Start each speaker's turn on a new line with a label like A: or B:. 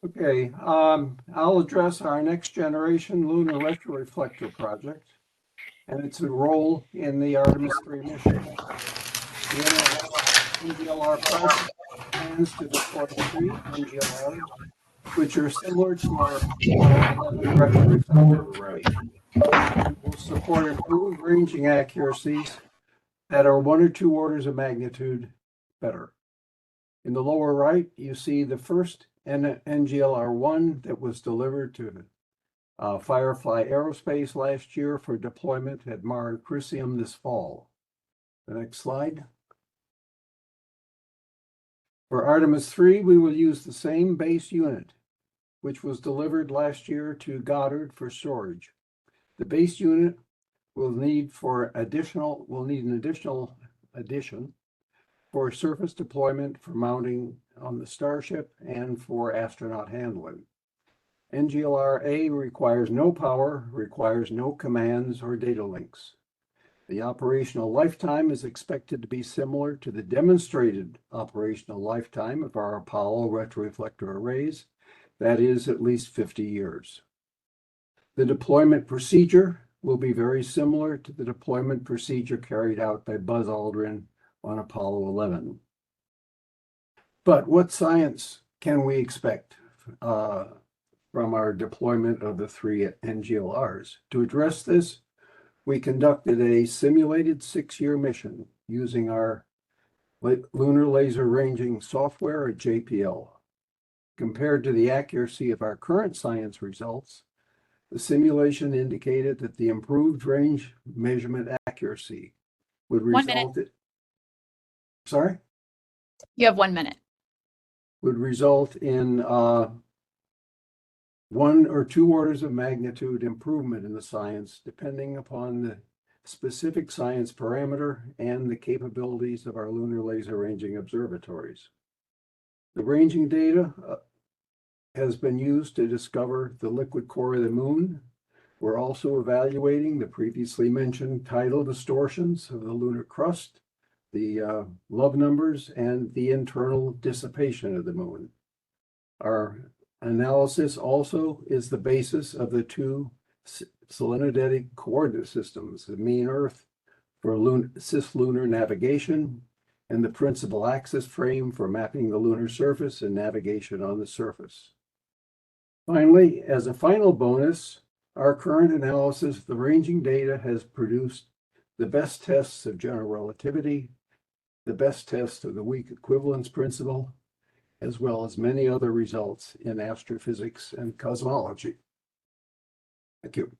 A: Okay, I'll address our next generation lunar retroreflector project and its role in the Artemis 3 mission. The NGLR project plans to deploy 3 NGLRs, which are similar to our Apollo 11 retroreflector array. It will support improved ranging accuracies that are 1 or 2 orders of magnitude better. In the lower right, you see the first NGLR-1 that was delivered to Firefly Aerospace last year for deployment at Mare Crisium this fall. The next slide. For Artemis 3, we will use the same base unit, which was delivered last year to Goddard for storage. The base unit will need an additional addition for surface deployment, for mounting on the Starship, and for astronaut handling. NGLR-A requires no power, requires no commands or data links. The operational lifetime is expected to be similar to the demonstrated operational lifetime of our Apollo retroreflector arrays, that is at least 50 years. The deployment procedure will be very similar to the deployment procedure carried out by Buzz Aldrin on Apollo 11. But what science can we expect from our deployment of the 3 NGLRs? To address this, we conducted a simulated 6-year mission using our lunar laser ranging software at JPL. Compared to the accuracy of our current science results, the simulation indicated that the improved range measurement accuracy would result in... Sorry?
B: You have 1 minute.
A: Would result in 1 or 2 orders of magnitude improvement in the science, depending upon the specific science parameter and the capabilities of our lunar laser ranging observatories. The ranging data has been used to discover the liquid core of the moon. We're also evaluating the previously mentioned tidal distortions of the lunar crust, the love numbers, and the internal dissipation of the moon. Our analysis also is the basis of the 2 selenoidetic coordinate systems, the mean Earth for cislunar navigation and the principal axis frame for mapping the lunar surface and navigation on the surface. Finally, as a final bonus, our current analysis of the ranging data has produced the best tests of general relativity, the best test of the weak equivalence principle, as well as many other results in astrophysics and cosmology. Thank you.